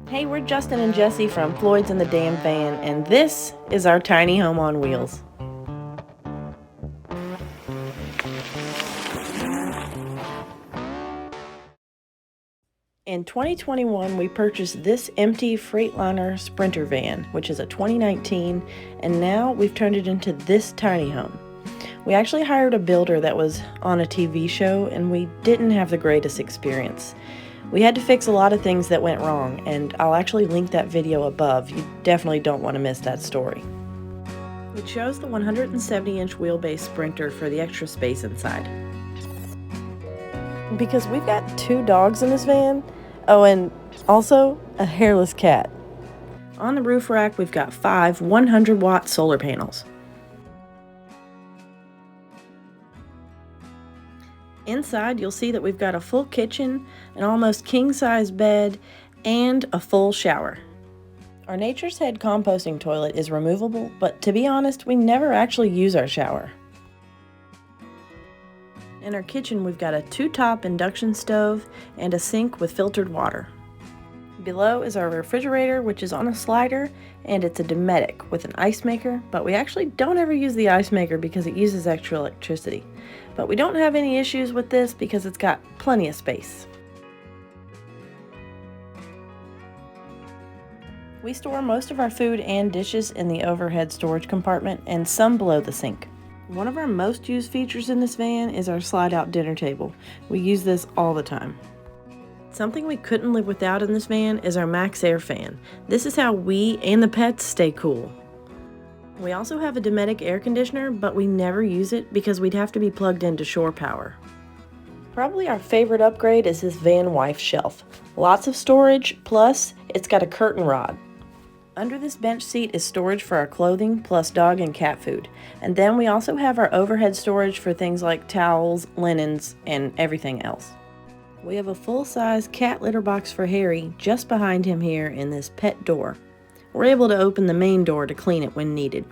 Hey, we're Justin and Jessi from Floyds and the Damn Van, and this is our tiny home on wheels. In 2021, we purchased this empty Freightliner Sprinter van, which is a 2019, and now we've turned it into this tiny home. We actually hired a builder that was on a TV show, and we didn't have the greatest experience. We had to fix a lot of things that went wrong, and I'll actually link that video above. You definitely don't want to miss that story. It shows the 170-inch wheelbase Sprinter for the extra space inside. Because we've got 2 dogs in this van, oh, and also a hairless cat. On the roof rack, we've got 5 100-watt solar panels. Inside, you'll see that we've got a full kitchen, an almost king-size bed, and a full shower. Our Natureshead Composting toilet is removable, but to be honest, we never actually use our shower. In our kitchen, we've got a 2-top induction stove and a sink with filtered water. Below is our refrigerator, which is on a slider, and it's a Dometic with an ice maker, but we actually don't ever use the ice maker because it uses extra electricity. But we don't have any issues with this because it's got plenty of space. We store most of our food and dishes in the overhead storage compartment and some below the sink. One of our most used features in this van is our slide-out dinner table. We use this all the time. Something we couldn't live without in this van is our MaxxAir Fan. This is how we and the pets stay cool. We also have a Dometic air conditioner, but we never use it because we'd have to be plugged into shore power. Probably our favorite upgrade is this van wife shelf. Lots of storage, plus it's got a curtain rod. Under this bench seat is storage for our clothing, plus dog and cat food. And then we also have our overhead storage for things like towels, linens, and everything else. We have a full-size cat litter box for Harry just behind him here in this pet door. We're able to open the main door to clean it when needed.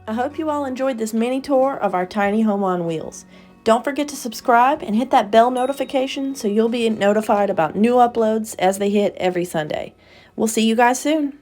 I hope you all enjoyed this mini tour of our tiny home on wheels. Don't forget to subscribe and hit that bell notification so you'll be notified about new uploads as they hit every Sunday. We'll see you guys soon.